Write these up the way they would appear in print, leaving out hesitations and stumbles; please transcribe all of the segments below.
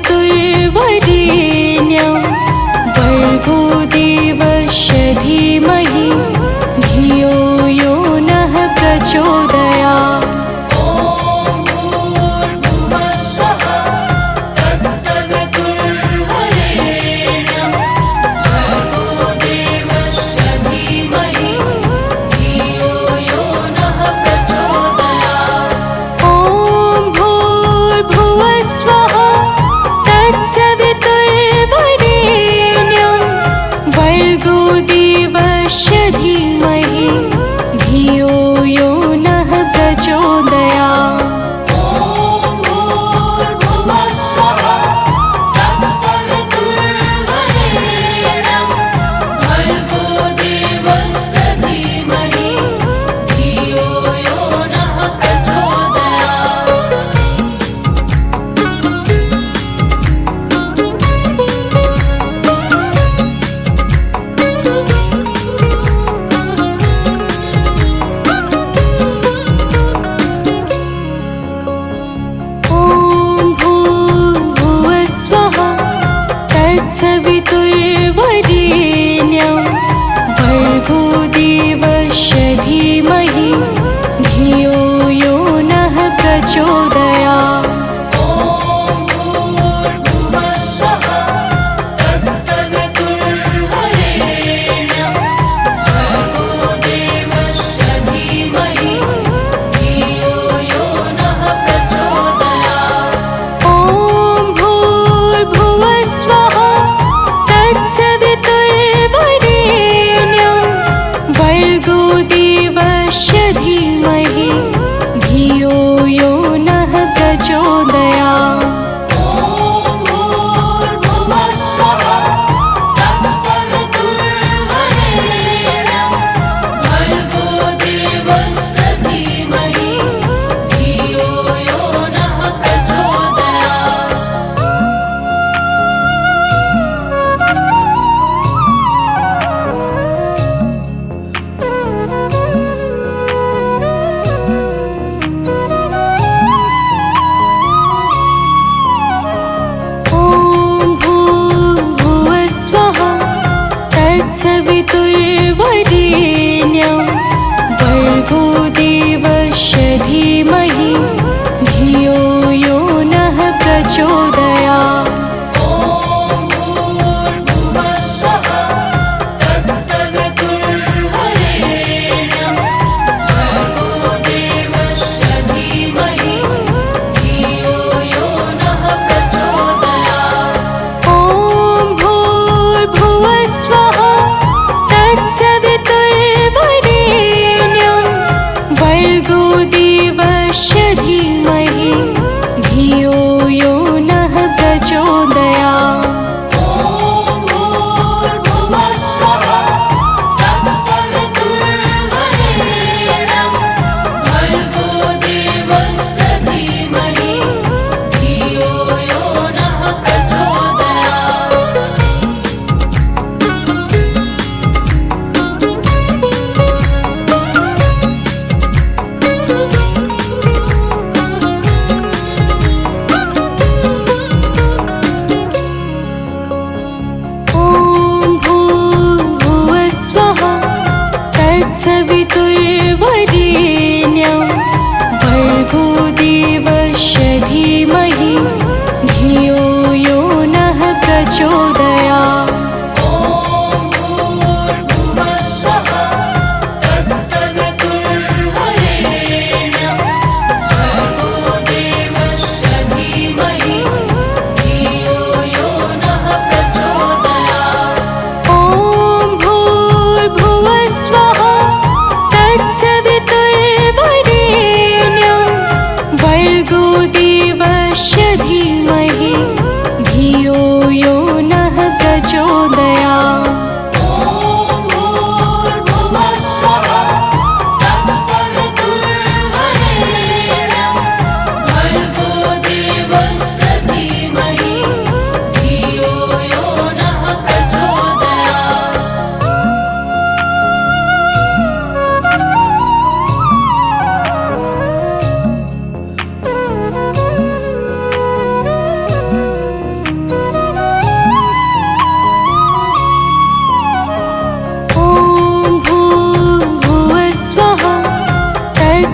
तत्सवितुर्वरेण्यं भर्गो देवस्य धीमहि धियो यो नः प्रचोदयात्। देवस्य धीमहि धियो यो नः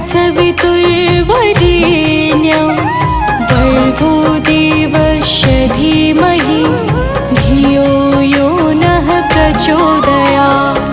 तत्सवितुर्वरेण्यं भर्गो देवस्य धीमहि धियो यो नः प्रचोदयात्।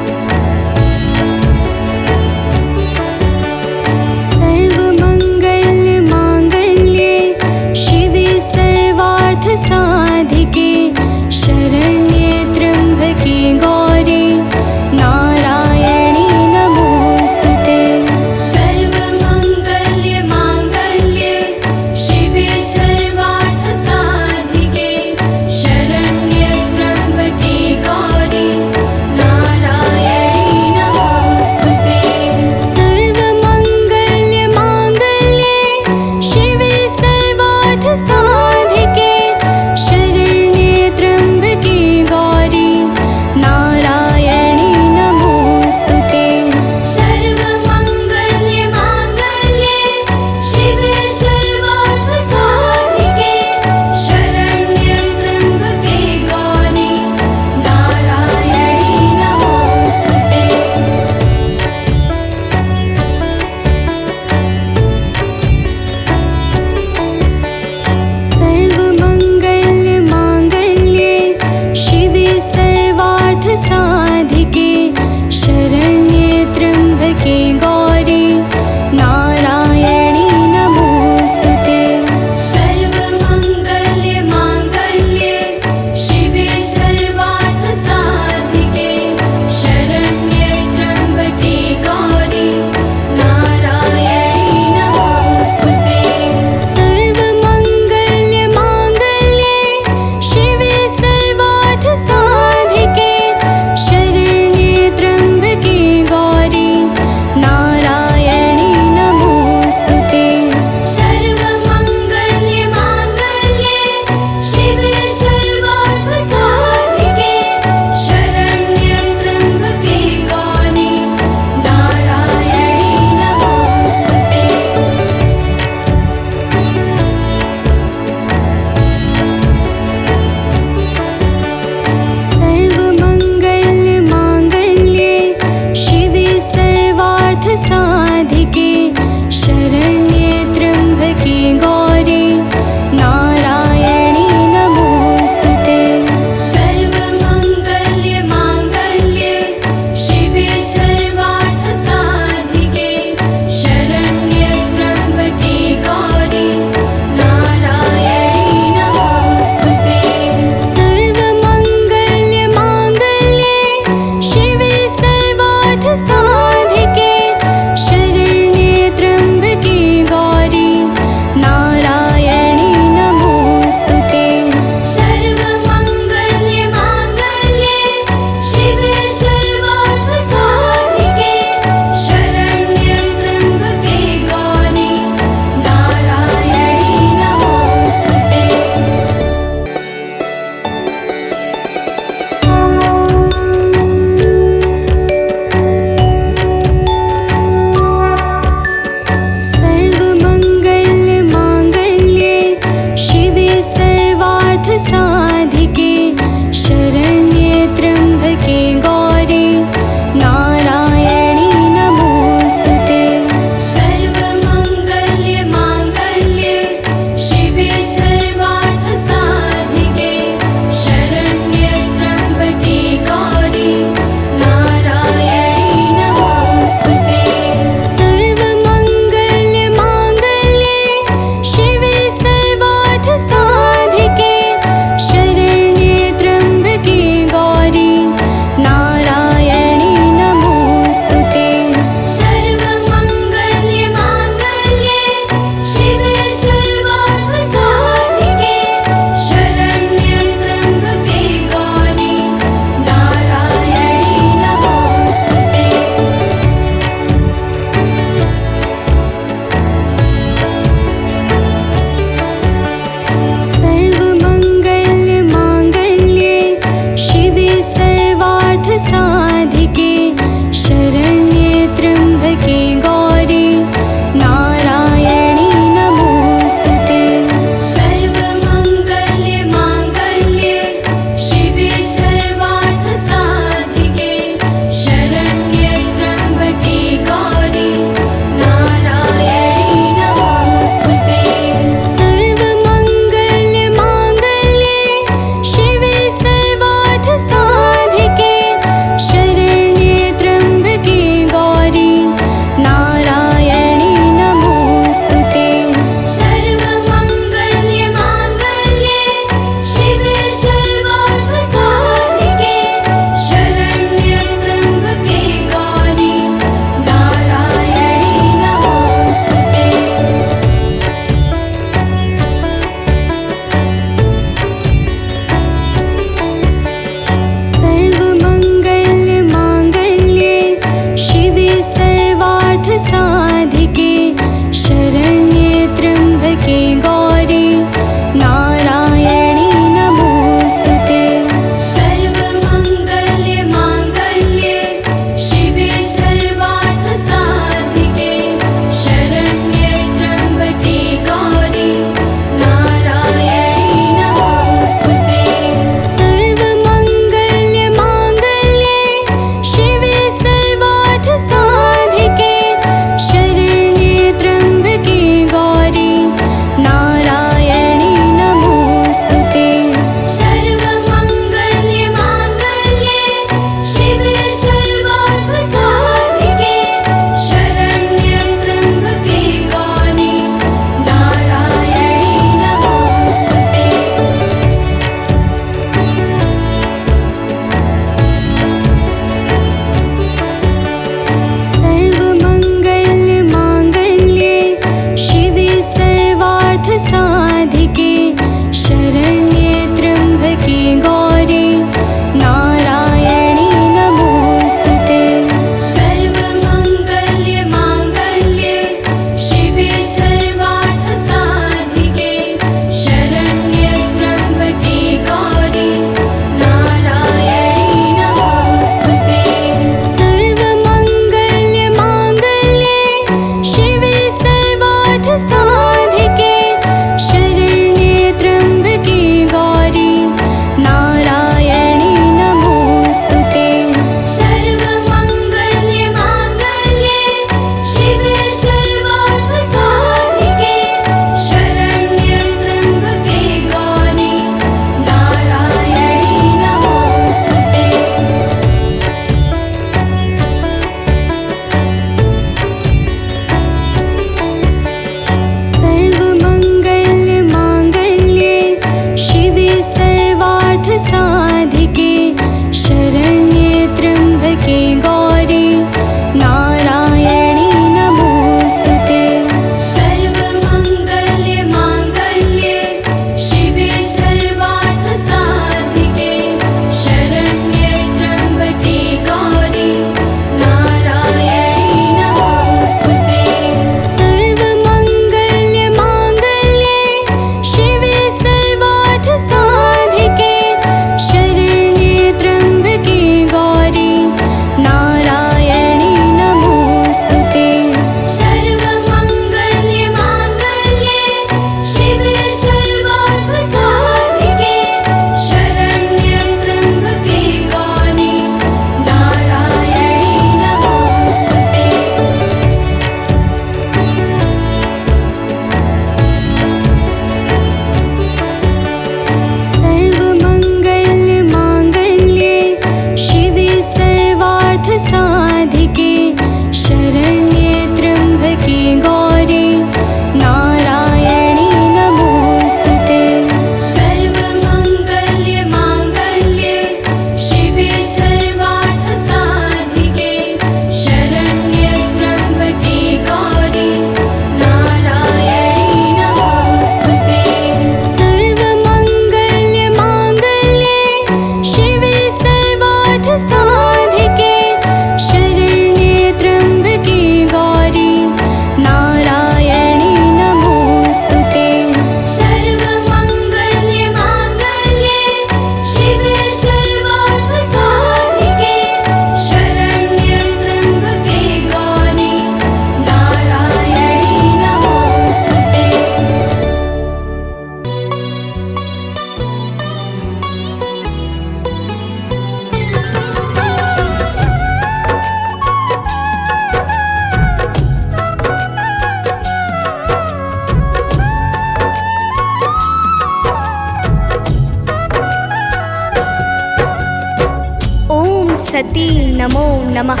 सती नमो नमः।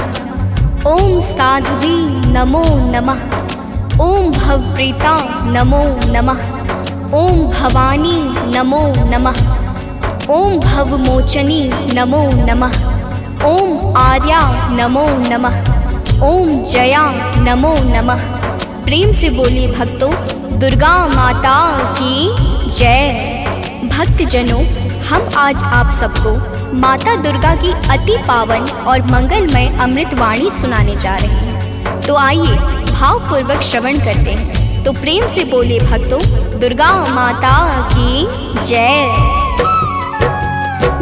ओम साध्वी नमो नमः। ओम भवप्रीता नमो नमः। ओम भवानी नमो नमः। ओम भवमोचनी नमो नमः। ओम आर्या नमो नमः। ओम जया नमो नमः। प्रेम से बोलिए भक्तों, दुर्गा माता की जय। भक्तजनों, हम आज आप सबको माता दुर्गा की अति पावन और मंगलमय अमृतवाणी सुनाने जा रहे हैं। तो आइए भावपूर्वक श्रवण करते हैं। तो प्रेम से बोलिए भक्तों, दुर्गा माता की जय।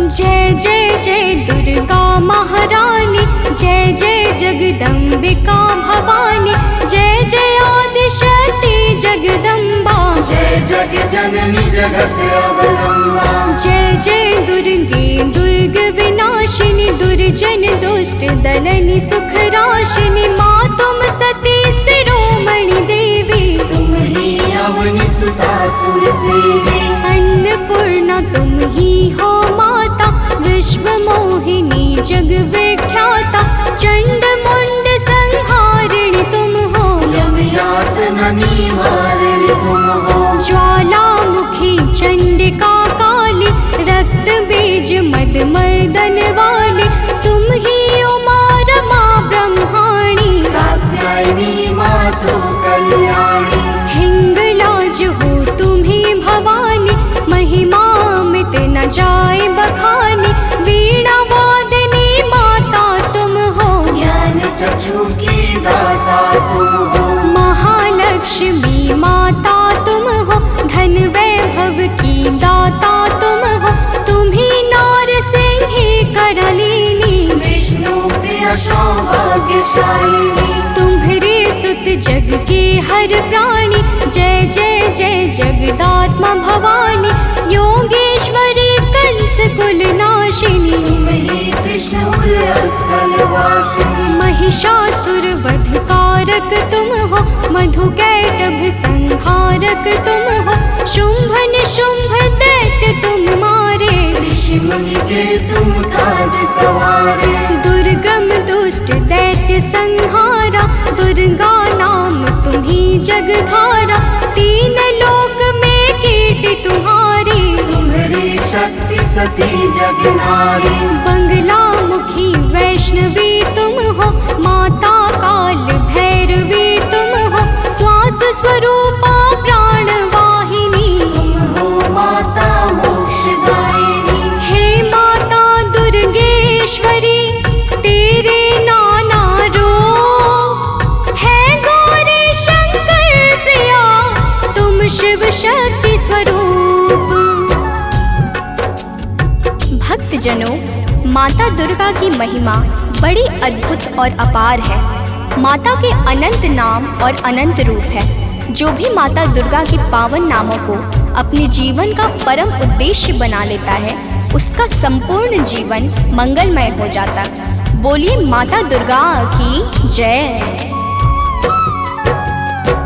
जय जय जय दुर्गा महारानी, जय जय जगदम्बिका भवानी, जय जय आदिशक्ति जगदम्बा, जय जग जननी जगत अवलंबा। जय जय दुर्गे दुर्ग विनाशिनी, दुर्जन दुष्ट दलनी सुख राशिनी, माँ तुम सती शिरोमणि देवी, तुम ही अवनि सुता सुर सेवी। अन्नपूर्णा तुम ही हो माता, विश्व मोहिनी जग विख्याता, चंड मुंड संहारिणी तुम हो, यम यातना निवारिणी तुम हो। ज्वालामुखी चंडिका काली, रक्त बीज मद मर्दन वाली, तुम ही उमा रमा ब्रह्माणी, कात्यायनी मातु कल्याणी। हिंगलाज हो तुम ही भवानी, महिमा मिट न जाए बखानी, वीणा वादनी माता तुम हो, ज्ञान चक्षु की दाता तुम हो। महालक्ष्मी माता तुम हो, धन वैभव की दाता तुम हो, तुम ही नारसिंही करलिनी, विष्णु प्रिय सौभाग्यशालिनी। तुम्हारे सुत जग के हर प्राणी, जय जय जय जगदात्मा भवानी, योगेश्वरी कंस कुल नाशिनी, तुम ही कृष्ण स्थल वासिनी। महिषासुर वध कारक तुम हो, मधुकैटभ संहारक तुम हो, शुंभ निशुंभ दैत्य तुम मारे, ऋषि मुनि के तुम काज सवारे। दुर्गम दुष्ट दैत्य संहारा, दुर्गा नाम तुम्ही जगधारा, तीन लोक में कीर्ति तुम्हारी, तुम्हारी शक्ति सती जगनारी। बंगला मुखी वैष्णवी तुम हो, माता काल भैरवी तुम हो, श्वास स्वरूपा प्राण वाहिनी, तुम हो माता मोक्षदायिनी। हे माता दुर्गेश्वरी, तेरे नाना रूप है, गौरी शंकर प्रिया, तुम शिव शक्ति स्वरूप। भक्तजनों, माता दुर्गा की महिमा बड़ी अद्भुत और अपार है। माता के अनंत नाम और अनंत रूप है। जो भी माता दुर्गा के पावन नामों को अपने जीवन का परम उद्देश्य बना लेता है, उसका संपूर्ण जीवन मंगलमय हो जाता। बोलिए माता दुर्गा की जय।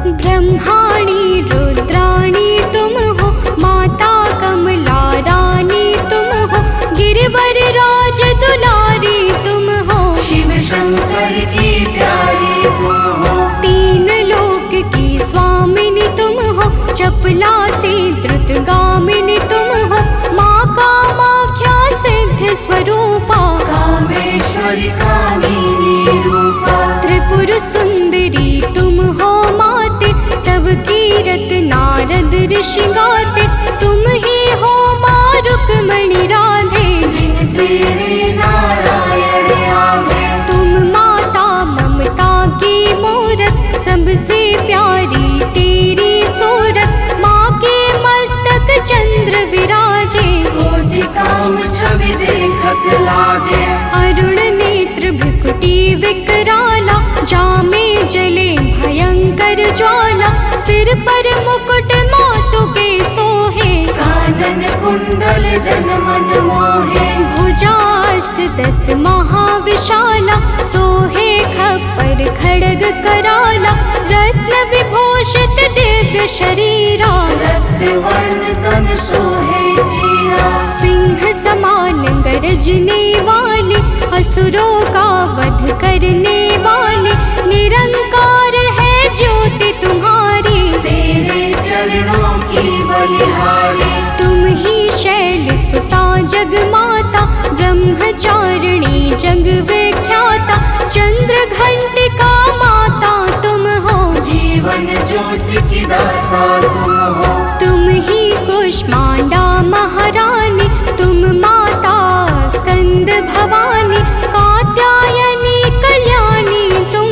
ब्रह्माणी रुद्राणी तुम हो, माता कमला रानी तुम हो, गिरिवर राज दुलारी तुम हो, शिव शंकर की प्यारी तुम हो। तीन लोक की स्वामिनी तुम हो, चपला से द्रुतगामिनी तुम हो, माँ कामाख्या सिद्ध स्वरूपा, कामेश्वरी कामिनी रूपा। त्रिपुर सुंदरी तुम हो माते, तब कीरत नारद ऋषि गाते, तुम ही हो माँ रुक्मणी राधे, बिन तेरे नारायण आवे। तुम माता ममता की मूरत, सबसे प्यारी तेरी सूरत, माँ के मस्तक चंद्र विराजे, कोटि काम छवि देखत लाजे। अरुण नेत्र भ्रुकुटी विकराला, जामे जले भयंकर ज्वाला, सिर पर मुकुट मातु के सोहे, कानन कुंडल जन मन मोहे। भुजाष्ट दस महाविशाला, सोहे खप्पर खड्ग कराला, रत्न विभूषित दिव्य शरीरा, रक्त वर्ण तन सोहे जीरा। सिंह समान गरजने वाले, असुरों का वध करने वाले, निरंकार है ज्योति तुम्हारी। तेरे चरणों की बलिहारी, तुम ही शैल सुता जग माता, ब्रह्मचारिणी जग विख्याता, चंद्र घंटिका माता तुम हो। जीवन ज्योति की दाता तुम हो। तुम ही कुष्मांडा महारानी, तुम माता स्कंद भवानी, कात्यायनी कल्याणी तुम।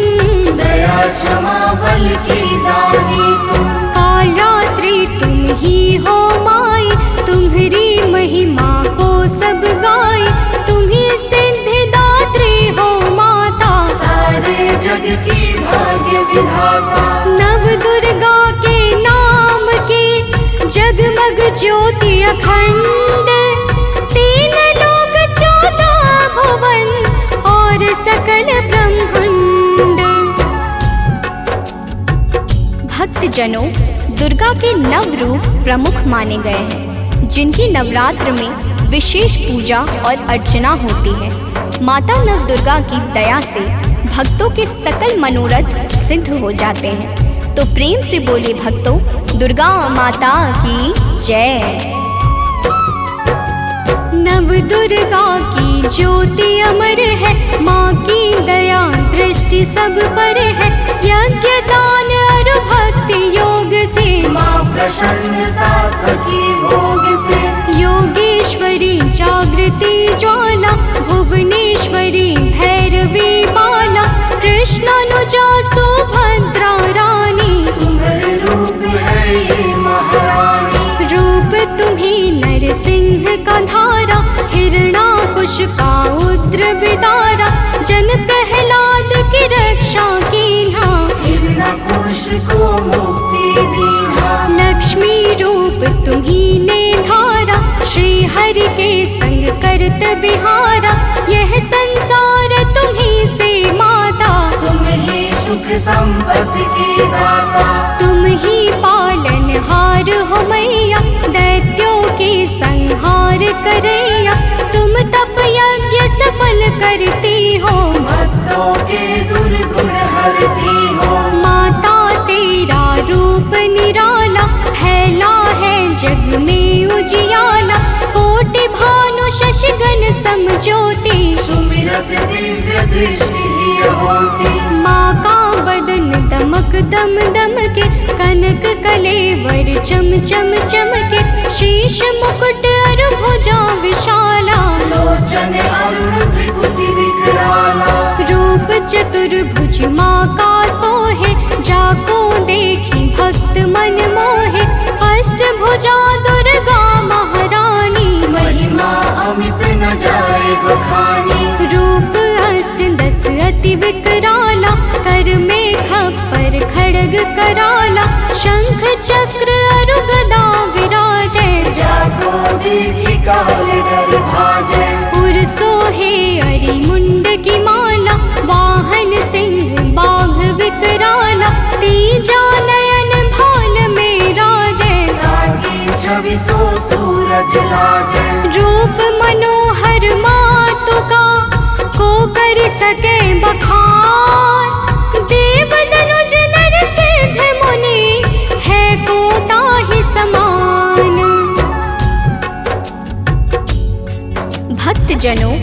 दया क्षमा बल की दानी तुम। कालरात्रि तुम ही हो माई, तुम्हारी महिमा को सब गाए, तुम ही सिद्धिदात्री हो माता। सारे जग की भाग्य विधाता, नव दुर्गा के नाम की जगमग ज्योति अखंड, तीन लोक 14 भुवन और सकल ब्रह्मांड। भक्तजनों, दुर्गा के नव रूप प्रमुख माने गए हैं, जिनकी नवरात्र में विशेष पूजा और अर्चना होती है। माता नव दुर्गा की दया से भक्तों के सकल मनोरथ सिद्ध हो जाते हैं। तो प्रेम से बोले भक्तों, दुर्गा माता की जय। नव दुर्गा की ज्योति अमर है, माँ की दया दृष्टि सब पर है। यज्ञ दान और भक्ति योग से, माँ प्रसन्न सात्विकी भोग से। योगेश्वरी जागृति ज्वाला, भुवनेश्वरी भैरवी माला, कृष्णानुजा सुभद्रा रानी। तुम्हारे रूप है ये महारानी, रूप तुम्ही नरसिंह का धारा, हिरणाकुश का उग्र विदारा, जन प्रहलाद की रक्षा कीन्हा। हिरण्यकुश को मुक्ति दीन्हा। लक्ष्मी रूप तुम्ही ने धारा, श्री हरि के संग करत बिहारा, यह संसार तुम्ही से माता। तुम ही सुख संपत्ति की दाता, तुम ही पालनहार हो मैया, दैत्यों के संहार करैया, तुम तप यज्ञ सफल करती हो। भक्तों के दुर्गुण हरती हो। माता तेरा रूप निराला, फैला है जग में उजियाला, कोटि भानु शशिगण समज्योति। सुमिरत दिव्य दृष्टि ही होती, माँ का बदन दमक दम दम के, कनक कलेवर चम चम चमके, शीश मुकुट और भुजा विशाला, लोचन अरुण त्रिपुटी विकराला। रूप चतुर्भुज माँ का सोहे, जाको देखी भक्त मन मोहे, अष्टभुजा दुर्गा महारानी। महिमा अमित न जाए बखानी, रूप अष्ट 10 अति विकराला, कर में खप्पर खड्ग कराला, शंख चक्र अरु गदा विराजे। जाको देखी काल डर भाजे, पुर सोहे अरि मुंड की माला, वाहन सिंह बाघ विकराला, तीजा नयन भाल में राजे। ताकि छवि सो सूरज लाजे, रूप मनोहर मातु का, को कर सके बखान, देव दनुज नर सिद्ध मुनि, है को ताहि समान। भक्तजनों,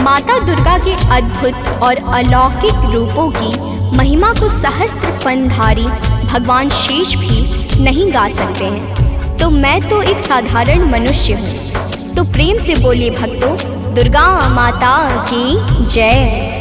माता दुर्गा के अद्भुत और अलौकिक रूपों की महिमा को सहस्त्र फनधारी भगवान शेष भी नहीं गा सकते हैं। तो मैं तो एक साधारण मनुष्य हूँ। तो प्रेम से बोलिए भक्तों, दुर्गा माता की जय।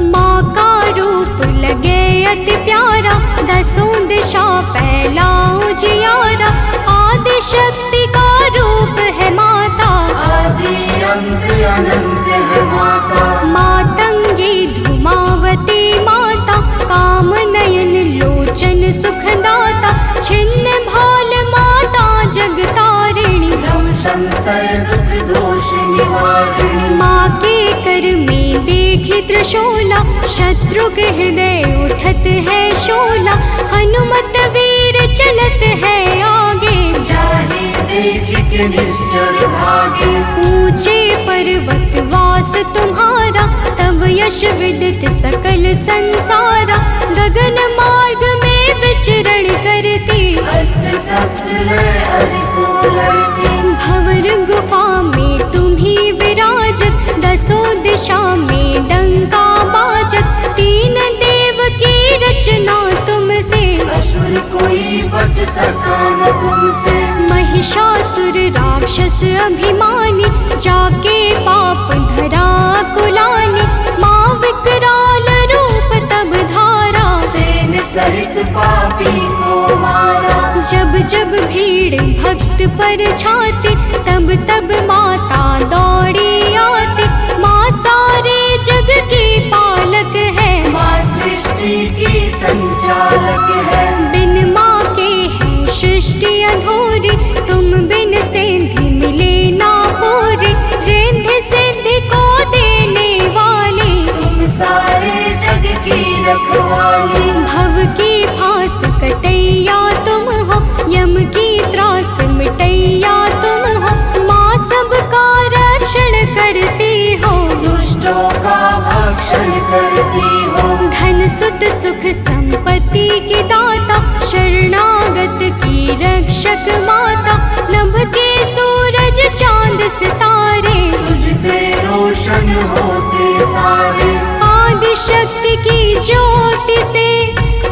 माँ का रूप लगे अति प्यारा, 10 दिशा फैला उजियारा, आदि शक्ति का रूप है माता। आदि अंत अनंत है माता, मातंगी धूमावती माता, काम नयन लोचन सुखदाता, छिन्न भाल माता जगतारिणी। भ्रम संशय दुख दोष निवारिणी, माँ के कर में देखी त्रिशूला, शत्रु के हृदय उठत है शोला, हनुमत वीर चलत है आगे। चाहे देख निश्चर भागे। ऊंचे पर्वत वास तुम्हारा, तब यश विदित सकल संसारा। गगन मार्ग में विचरण करते, अस्त्र शस्त्र लय अरिसो लड़ते। भंवर गुफा में तुम्ही विराजत, दसों दिशा में डंका बाजत। तीन देव की रचना तुमसे, असुर कोई बच सका न तुमसे। महिषासुर राक्षस अभिमानी, जाके पाप धरा कुलानी। माँ विकराल रूप तब धारा, सेन सहित पापी को मारा। जब जब भीड़ भक्त पर छाती, तब तब माता दौड़ी आती। माँ सारे जग की पालक है, माँ सृष्टि की संचालक है। बिन माँ के है सृष्टि अधूरी, तुम बिन सिद्धि मिले ना पूरी। रिद्धि सिद्धि को देने वाली, तुम सारे जग की रखवाली। भव की फांस कटैया तुम हो, यम की त्रास मिटैया तुम हो। माँ सबका रक्षण करती हो, दुष्टों का भक्षण करती हो। धन सुत सुख संपत्ति की दाता, शरणागत की रक्षक माता। नभ के सूरज चांद सितारे, तुझसे रोशन होते सारे। आदि शक्ति की ज्योति से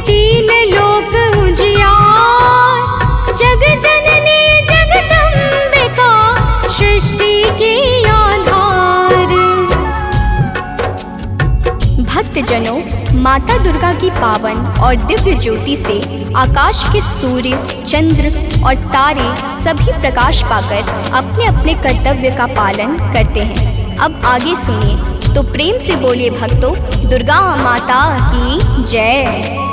तीन लोक उजियार। जग जननी जगदम्बिका, सृष्टि की आधार। भक्तजनों, माता दुर्गा की पावन और दिव्य ज्योति से आकाश के सूर्य, चंद्र और तारे सभी प्रकाश पाकर अपने अपने कर्तव्य का पालन करते हैं। अब आगे सुनिए, तो प्रेम से बोलिए भक्तों, दुर्गा माता की जय।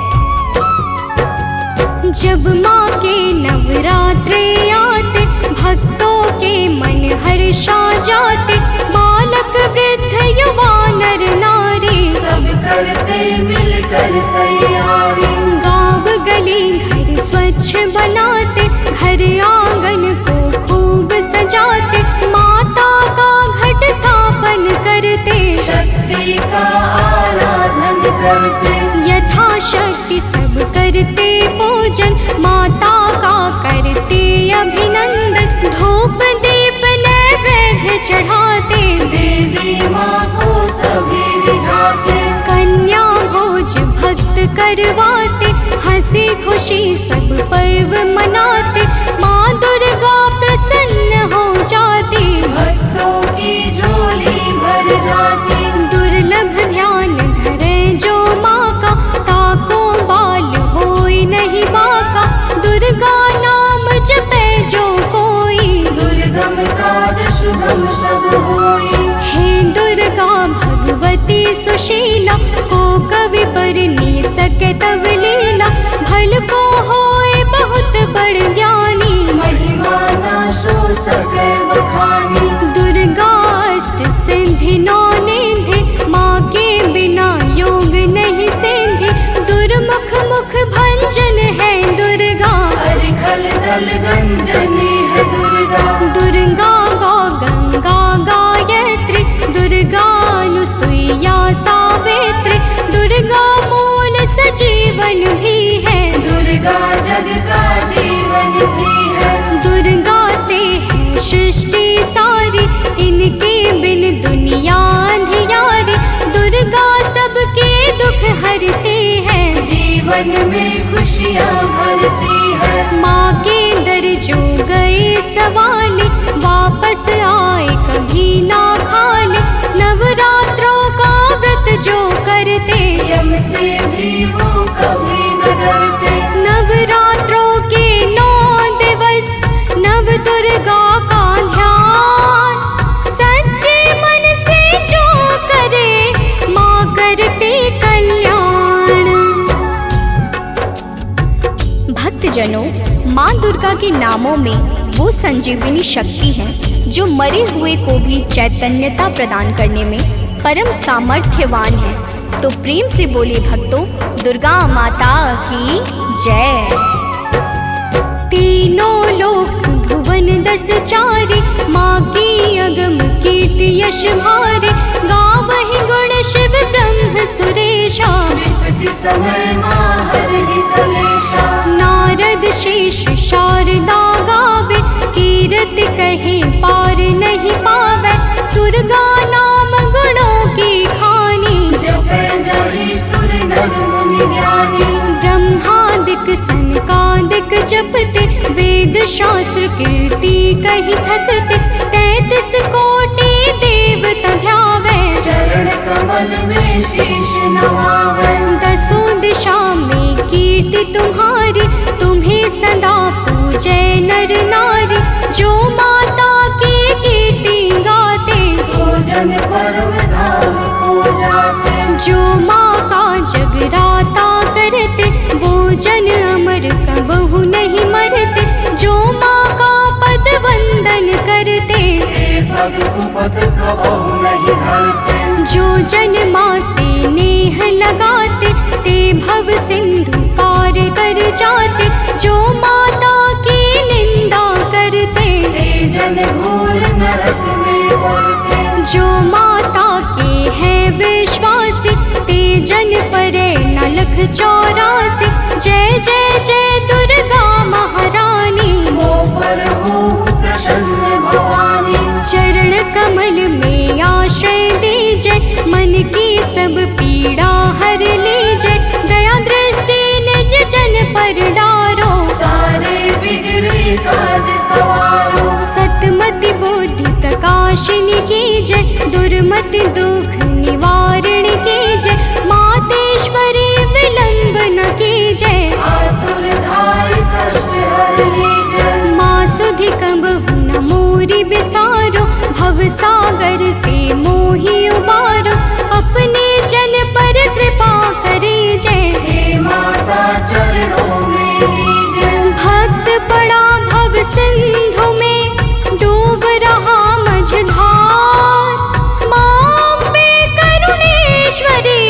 जब माँ के नवरात्रे आते, भक्तों के मन हर्षा जाते। बालक वृद्ध युवा नर नारी, सब करते मिलकर तैयारी। गाँव गली घर स्वच्छ बनाते, घर आंगन को खूब सजाते। माता का घट स्थापन करते, शक्ति का आराधन करते। यथाशक्ति सब करते पूजन, माता का करते अभिनंदन। धूप दीप नैवेद्य चढ़ाते, देवी माँ को सभी रिझाते। कन्या भोज भक्त करवाते, हंसी खुशी सब पर्व मनाते। माँ दुर्गा प्रसन्न हो जाती, भक्तों की झोली भर जाती। दुर्लभ ध्यान धरे जो माँ का, ताको बाल होई नहीं बाका। दुर्गा नाम जपे जो कोई, दुर्गम काज शुभम सब होई। हे दुर्गा भगवती सुशीला, को कवि पर नी सके तब लीला। भल को होए बहुत बड़ ज्ञानी, महिमा न सो सके बखानी। दुर्गा अष्ट सिद्धि नौ निधि, माँ के बिना योग नहीं सिद्धि। दुर्मुख मुख भंजन है दुर्गा, हरिखल दल गंजनी है दुर्गा। दुर्गा गौ गंगा गायत्री, दुर्गा अनुसुईया सावित्री। दुर्गा मूल सजीवन भी है, दुर्गा जग का जीवन भी है। दुर्गा से है सृष्टि सारी, इनके बिन दुनिया अंधियारी। दुर्गा सबके दुख हरती है, जीवन में खुशियाँ भरती है। माँ के दर जो गए सवाली, वापस आए कभी ना खाली। नवरात्रों का व्रत जो करते, यम से भी वो कभी न डरते। नवरात्रों के 9 दिवस, नव दुर्गा का ध्यान। सच्चे मन से जो करे, माँ करते कल्याण। भक्तजनों, माँ दुर्गा के नामों में वो संजीवनी शक्ति है जो मरे हुए को भी चैतन्यता प्रदान करने में परम सामर्थ्यवान है। तो प्रेम से बोले भक्तों, दुर्गा माता की जय। तीनों लोक भुवन भुवन 10 चारि, माँ की अगम कीर्ति यश भारे, गावहि गुण शिव ब्रह्म सुरेशा, विपत्ति समय माँ हरहि कलेशा, नारद शेष शारदा गावे, कीरति कहे पार नहीं पावे, दुर्गा नाम गुणों की खानी, जपै जहि सुर नर मुनि ज्ञानी, ब्रह्मादिक सनकादिक जपते, वेद शास्त्र कीर्ति कही थकते, 33 कोटि देवता ध्यावे, चरण कमल में शीश नवावे, 10 दिशा में कीर्ति तुम्हारी, तुम्हें सदा पूजे नर नारी, जो माता की कीर्ति गाते, सो जन परम धाम को जाते, जो माँ का जगराता करते, वो जन अमर कबहु नहीं मरते, जो माँ का पद वंदन करते, ते पग कुपथ कबहु नहीं धरते, जो जन माँ से नेह लगाते, ते भव सिंधु पार कर जाते, जो माता की निंदा करते, ते जन घोर नरक में पड़ते, जो माता के हैं विश्वासी, ते जन परे न लख 84, जय जय जय दुर्गा महारानी, मोह पर हो प्रसन्न भवानी, चरण कमल में आश्रय दीजिए, मन की सब पीड़ा हर लीजिए, दया दृष्टि निज जन पर डारो, सारे बिगड़े काज सवारो, सतमति बुद्धि प्रकाशिनी कीजिए, दुर्मति दुख निवारण कीजिए, मातेश्वरी विलंब न कीजिए, आतुर धाय कष्ट हर लीजै, माँ सुधि कबहु न मोरी बिसारो, भव सागर से मोहि उबारो, अपने जन पर कृपा करीजे, हे माता चरणों में लीजै, भक्त पड़ा भव सिंधु में, डूब रहा मझधार, माँ अम्बे करुणेश्वरी,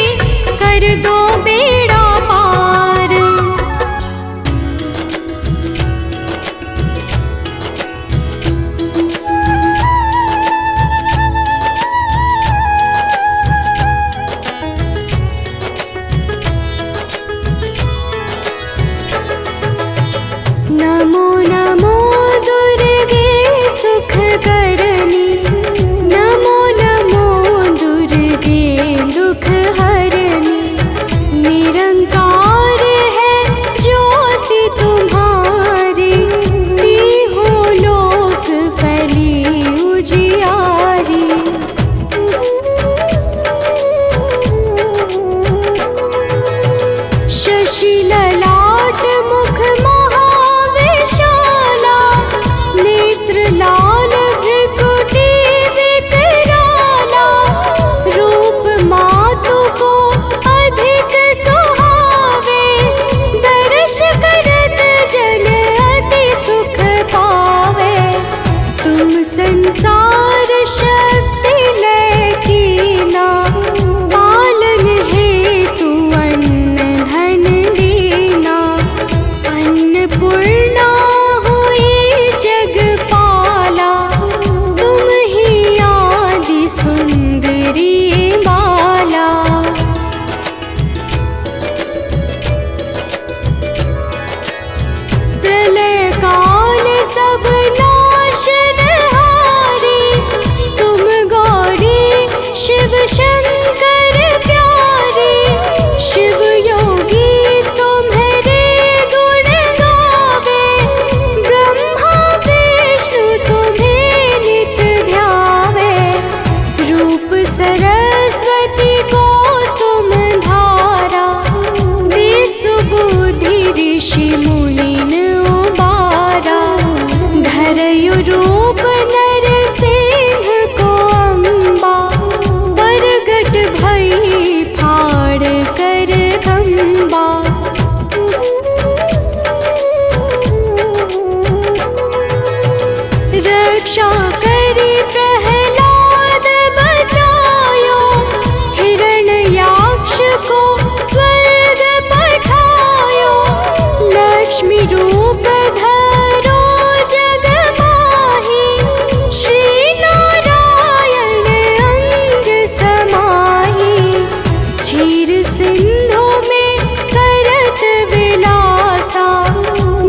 सिंधु में करत विलासा,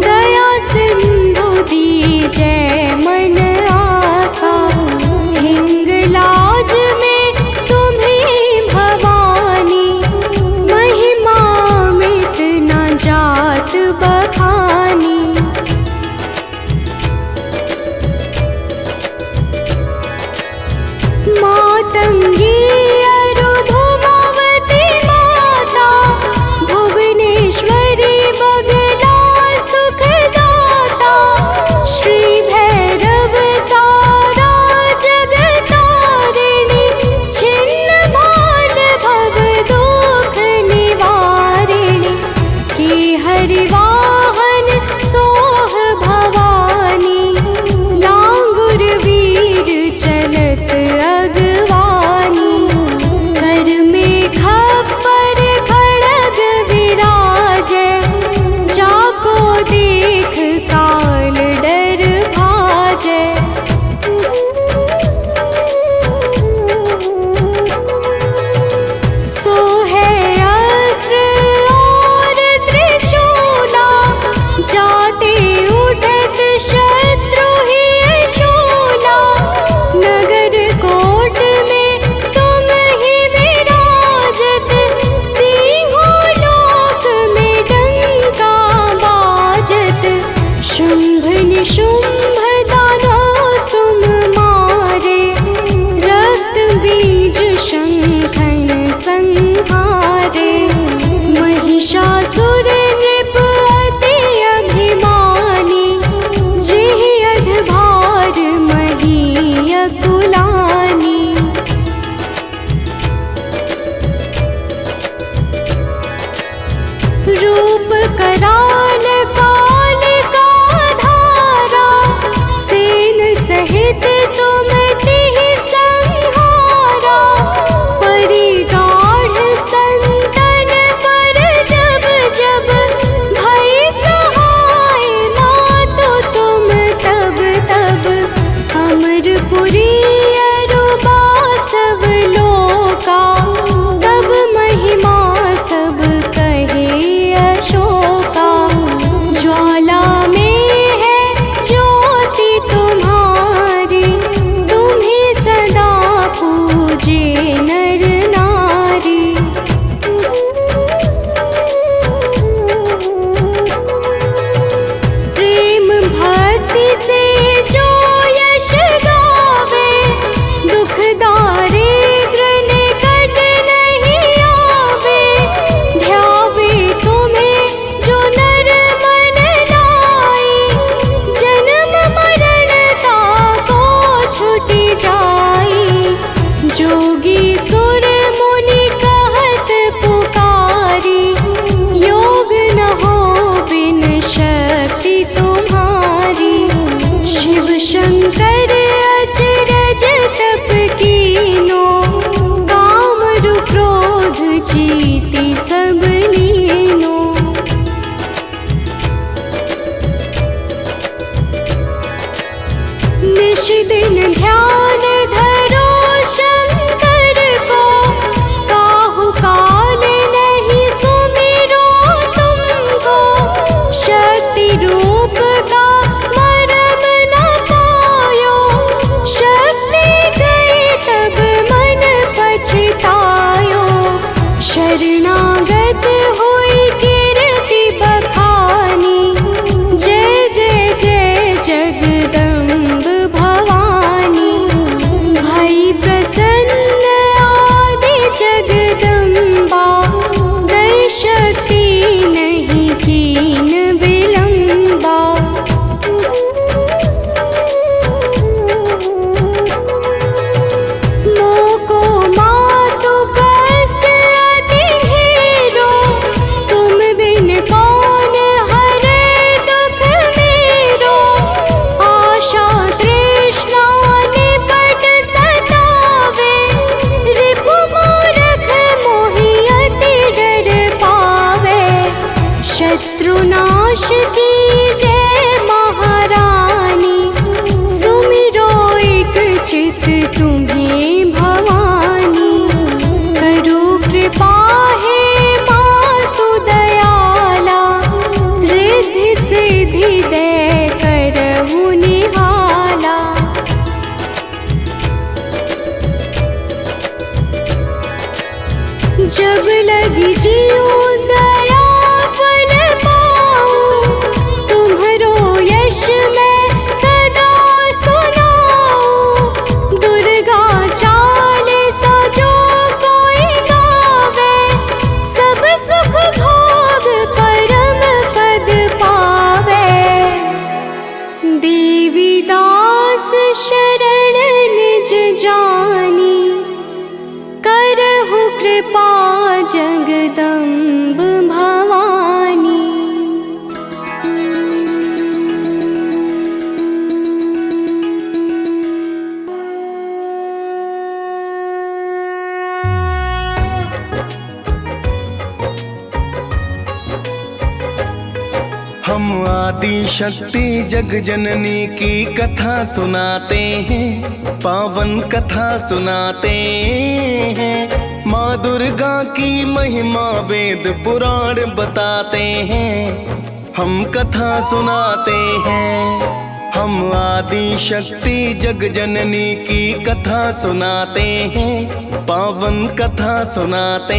दया सिंधु दीजै मन आसा। हिंगलाज में तुम्हीं भवानी, महिमा मित न जात बखानी। मातंगी अरुधुमावती माता, भुवनेश्वरी बगला सुखदाता। श्री भैरव तारा जगतारिणी, छिन्न भाल भव दुख निवारिणी। के हरिवाहन सोह भवानी, लांगुर वीर चलत अगवानी। कर में खप्पर खड़ग विराजै, जाको देख काल डर भाजै। सोहै अस्त्र और त्रिशूला, जाते उठत शत्रु ही शूला। नगर कोट में तुम ही विराजत, तीहों लोक में डंका बाजत। शुंभ निशुंभ दानव तुम मारे, रक्त बीज शंखन संहारे। महिषासुर नृप अति अभिमानी, जेहि अधभार महीय कुलानी। रूप कराल काल का धारा, सेन सहित तुम तिहि संहारा। परिगाढ़ संतन पर जब जब, भई सहाय मातो तुम तब तब। अमरपुरी अरुबा सब लोका, तब महिमा सब कहे अशोका। ज्वाला में है ज्योति तुम्हारी, तुम्हें सदा पूजे नर नारी। प्रेम भक्ति से जो यश गावे, दुख दारिद्र निकट नहीं आवे। ध्यावे तुम्हें जो नर मन लाई, जन्म मरण ताको छुटि जाई। जोगी सुर मुनि कहत पुकारी, योग न हो बिन शक्ति तुम्हारी। शिव शंकर अचरज तप कीनो, कामरु क्रोध जीति सब लीनो। निश दिन ध्यान धरो शंकर को, काहू काल नहीं सुमिरो तुमको। शक्ति रूप का मरम न पायो, शक्ति गई तब मन पछतायो। शरणागत हुई कीर्ति बखानी, जय जय जय जगदम्ब भवानी। भई प्रसन्न आदि जगदम्बा, दई शक्ति नहीं कीन विलंबा। मोको मातु कष्ट अति ढेरो, तुम बिन कौन हरे दुख मेरो। आशा तृष्णा निपट सतावे, रिपु मूरख मोहि अति डर पावे। शत्रुनाश की जय महारानी, सुमिरो एक चित तुम्हें भवानी। करो कृपा हे हम आदि शक्ति जग जननी की कथा सुनाते हैं, पावन कथा सुनाते हैं। माँ दुर्गा की महिमा वेद पुराण बताते हैं, हम कथा सुनाते हैं। हम आदि शक्ति जग जननी की कथा सुनाते हैं, पावन कथा सुनाते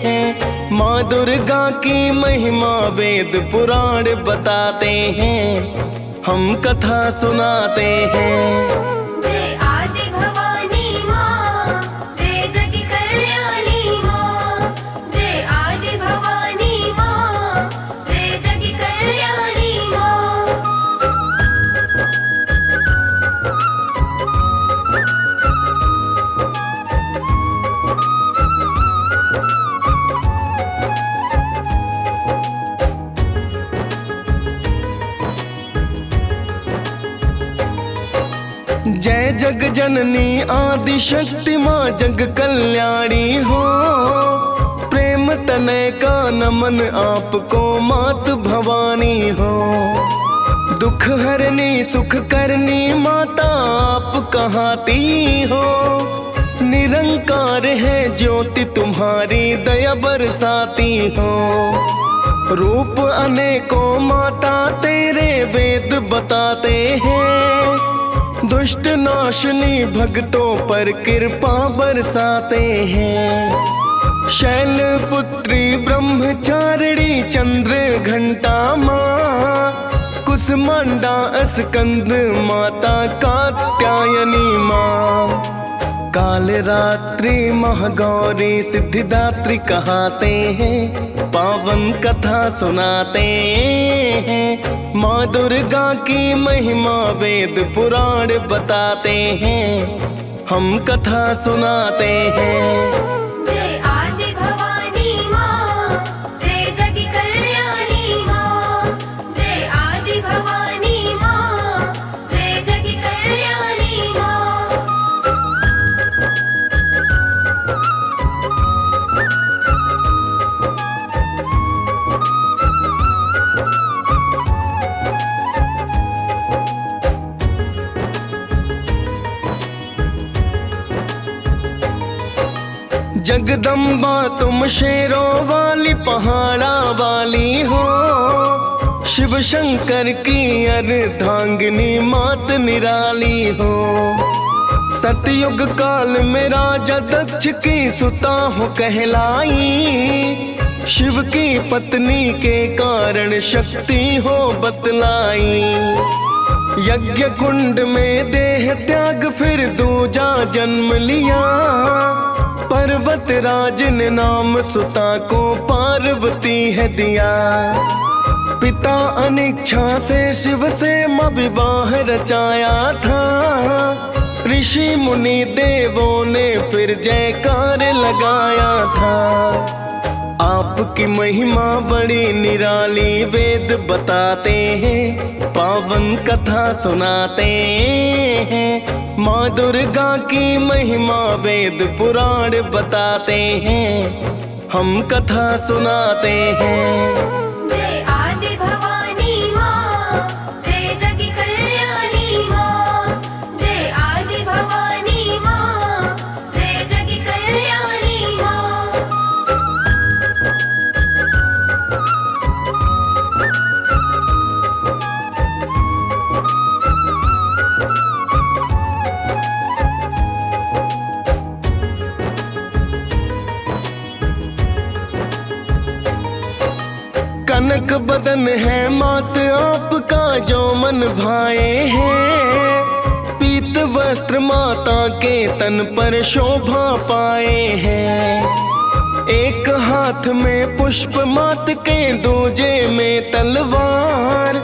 हैं। माँ दुर्गा की महिमा वेद पुराण बताते हैं, हम कथा सुनाते हैं। जय आदि भवानी माँ, जय जग कल्याणी माँ। जय आदि भवानी माँ, जय जग कल्याणी माँ। जय जग जननी आदि शक्ति माँ जग कल्याणी हो। प्रेम तनय का नमन आपको मात भवानी हो। दुख हरनी सुख करनी माता आप कहाती हो। निरंकार है ज्योति तुम्हारी दया बरसाती हो। रूप अनेकों माता तेरे वेद बताते हैं। दुष्ट नाशनी भक्तों पर कृपा बरसाते हैं। शैल पुत्री ब्रह्मचारिणी चंद्र घंटा माँ। कुसमांडा स्कंद माता कात्यायनी माँ। काल रात्रि महागौरी सिद्धिदात्री कहाते हैं, पावन कथा सुनाते हैं। माँ दुर्गा की महिमा वेद पुराण बताते हैं, हम कथा सुनाते हैं। जय आदि भवानी माँ, जय जग कल्याणी माँ। जय आदि भवानी माँ, जय जग कल्याणी माँ। जगदम्बा तुम शेरों वाली पहाड़ा वाली हो। शिव शंकर की अर्धांगिनी मात निराली हो। सतयुग काल में राजा दक्ष की सुता हो कहलाई। शिव की पत्नी के कारण शक्ति हो बतलाई। यज्ञ कुंड में देह त्याग फिर दूजा जन्म लिया। पर्वत राज ने नाम सुता को पार्वती है दिया। पिता अनिच्छा से शिव से मां विवाह रचाया था। ऋषि मुनि देवों ने फिर जयकार लगाया था। आपकी महिमा बड़ी निराली वेद बताते हैं, पावन कथा सुनाते हैं। माँ दुर्गा की महिमा वेद पुराण बताते हैं, हम कथा सुनाते हैं। जय आदि भवानी माँ, जय जग कल्याणी माँ। जय आदि भवानी माँ, जय जग कल्याणी माँ। कनक बदन है मात आपका जो मन भाए हैं। पीत वस्त्र माता के तन पर शोभा पाए हैं। एक हाथ में पुष्प मात के दूजे में तलवार।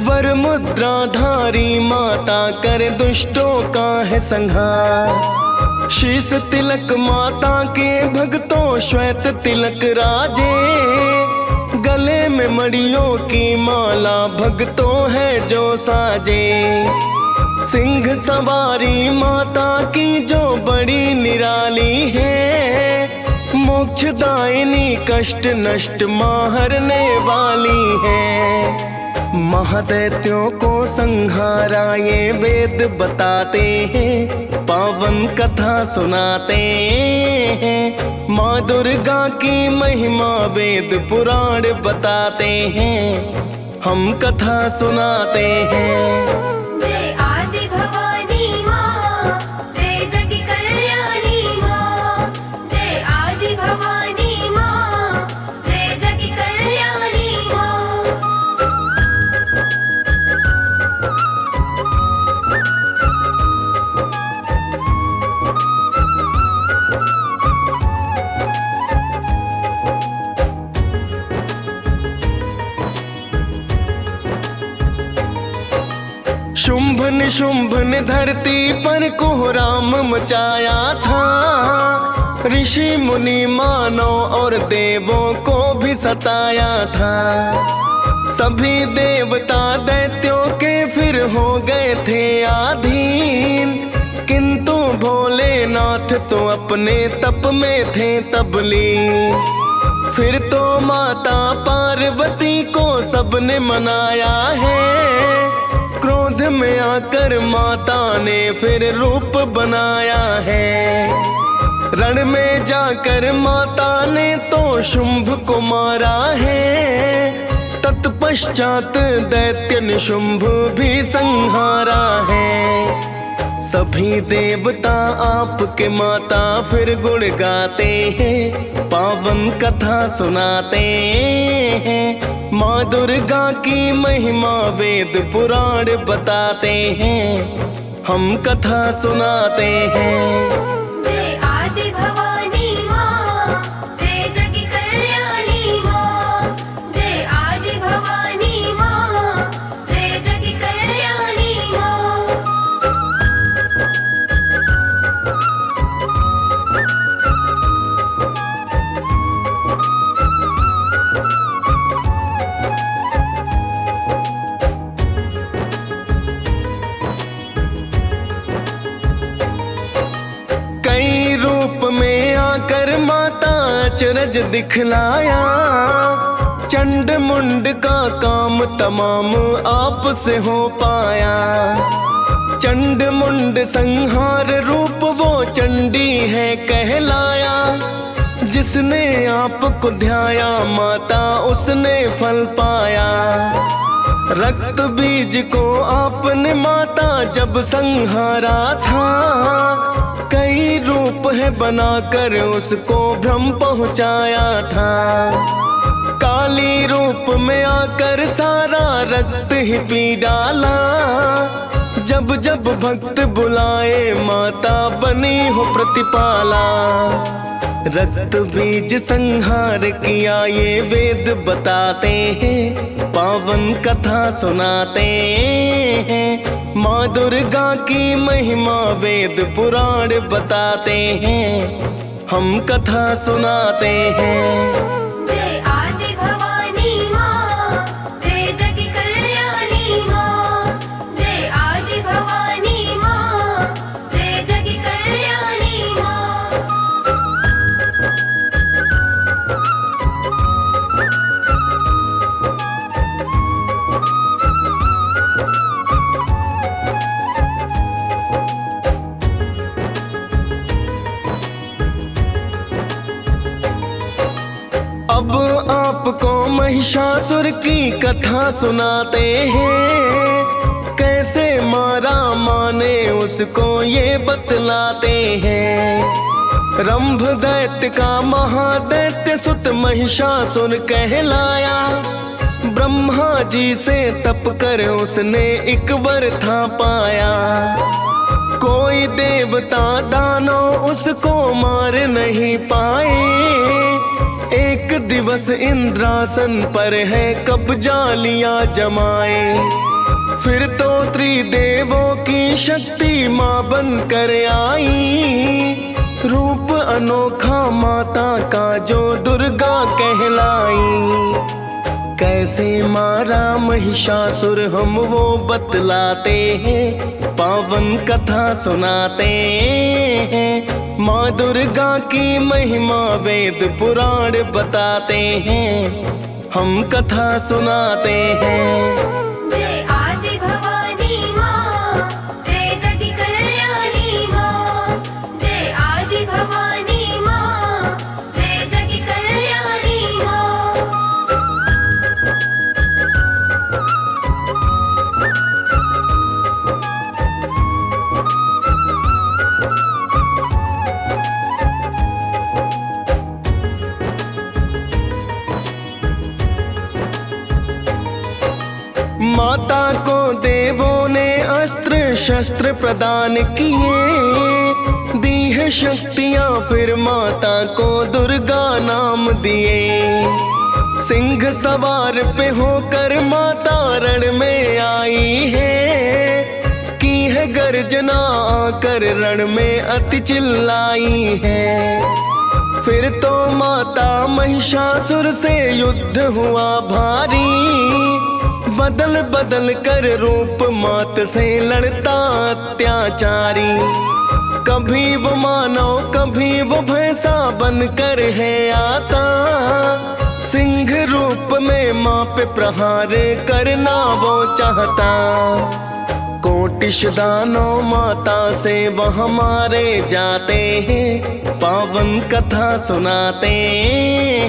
वर मुद्रा धारी माता कर दुष्टों का है संहार। शीश तिलक माता के भक्तों श्वेत तिलक राजे। गले में मड़ियों की माला भक्तों है जो साजे। सिंह सवारी माता की जो बड़ी निराली है। मोक्षदायिनी कष्ट नष्ट मारने वाली है। महादैत्यों को संहारा ये वेद बताते हैं, पावन कथा सुनाते हैं। माँ दुर्गा की महिमा वेद पुराण बताते हैं, हम कथा सुनाते हैं। जय आदि भवानी माँ, जय जग कल्याणी माँ। जय आदि भवानी माँ, जय जग कल्याणी माँ। शुंभ निशुंभ ने धरती पर कोहराम मचाया था। ऋषि मुनि मानव और देवों को भी सताया था। सभी देवता दैत्यों के फिर हो गए थे अधीन, किंतु भोलेनाथ तो अपने तप में थे तबलीन। फिर तो माता पार्वती को सबने मनाया है। क्रोध में आकर माता ने फिर रूप बनाया है। रण में जाकर माता ने तो शुंभ को मारा है। तत्पश्चात दैत्य निशुंभ भी संहारा है। सभी देवता आपके माता फिर गुण गाते हैं, पावन कथा सुनाते हैं। माँ दुर्गा की महिमा वेद पुराण बताते हैं, हम कथा सुनाते हैं। जय आदि भवानी माँ, जय जग कल्याणी माँ। जय आदि भवानी माँ, जय जग कल्याणी माँ। कई रूप में आकर माता अचरज दिखलाया। चंड मुंड का काम तमाम आप से हो पाया। चंड मुंड संहार रूप वो चंडी है कहलाया। जिसने आपको ध्याया माता उसने फल पाया। रक्त बीज को आपने माता जब संहारा था। कई रूप है बनाकर उसको भ्रम पहुंचाया था। काली रूप में आकर सारा रक्त ही पी डाला। जब जब भक्त बुलाए माता बनी हो प्रतिपाला। रक्त बीज संहार किया ये वेद बताते हैं, पावन कथा सुनाते हैं। माँ दुर्गा की महिमा वेद पुराण बताते हैं, हम कथा सुनाते हैं। जय आदि भवानी माँ, जय जग कल्याणी माँ। जय आदि भवानी माँ, जय जग कल्याणी माँ। अब आपको महिषासुर की कथा सुनाते हैं। कैसे मारा माने उसको ये बतलाते हैं। रंभ दैत्य का महादैत्य सुत महिषासुर कहलाया। ब्रह्मा जी से तप कर उसने एक वर था पाया। कोई देवता दानव उसको मार नहीं पाए। एक दिवस इंद्रासन पर है कब्जा लिया जमाए। फिर तो त्रिदेवों की शक्ति माँ बन कर आई। रूप अनोखा माता का जो दुर्गा कहलाई। कैसे मारा महिषासुर हम वो बतलाते हैं, पावन कथा सुनाते हैं। माँ दुर्गा की महिमा वेद पुराण बताते हैं, हम कथा सुनाते हैं। जय आदि भवानी माँ, जय जग कल्याणी माँ। जय आदि भवानी माँ, जय जग कल्याणी माँ। माता को देवों ने अस्त्र शस्त्र प्रदान किए, दी है शक्तियाँ फिर माता को दुर्गा नाम दिए। सिंह सवार पे होकर माता रण में आई है, की है गर्जना आकर रण में अति चिल्लाई है। फिर तो माता महिषासुर से युद्ध हुआ भारी, बदल बदल कर रूप मात से लड़ता अत्याचारी। कभी वो मानव कभी वो भैंसा बनकर है आता, सिंह रूप में माँ पे प्रहार करना वो चाहता। कोटिश दानव माता से वह मारे जाते हैं, पावन कथा सुनाते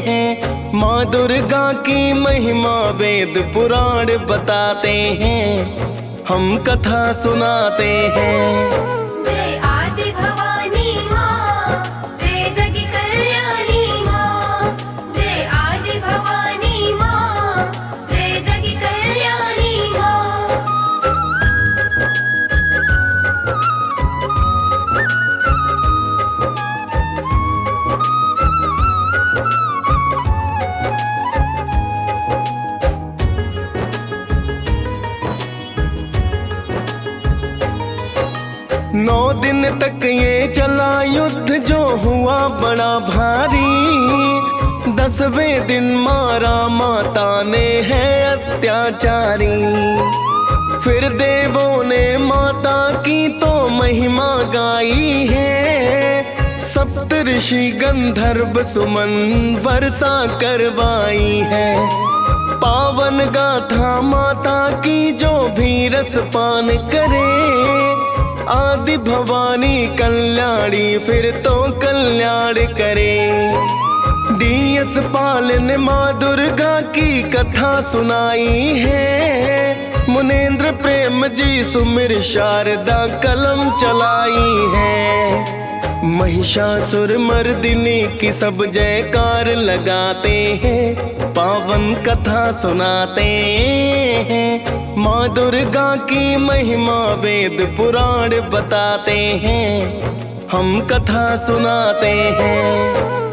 हैं। माँ दुर्गा की महिमा वेद पुराण बताते हैं, हम कथा सुनाते हैं। जय आदि भवानी माँ, जय जग कल्याणी माँ। जय आदि भवानी माँ, जय जग कल्याणी माँ। नौ दिन तक ये चला युद्ध जो हुआ बड़ा भारी, 10वें दिन मारा माता ने है अत्याचारी। फिर देवों ने माता की तो महिमा गाई है, सप्त ऋषि गंधर्व सुमन वर्षा करवाई है। पावन गाथा माता की जो भी रसपान करे, आदि भवानी कल्याणी फिर तो कल्याण करे। डीएस पाल ने माँ दुर्गा की कथा सुनाई है, मुनेन्द्र प्रेम जी सुमिर शारदा कलम चलाई है। महिषासुर मर्दिनी की सब जयकार लगाते हैं, पावन कथा सुनाते हैं। माँ दुर्गा की महिमा वेद पुराण बताते हैं, हम कथा सुनाते हैं।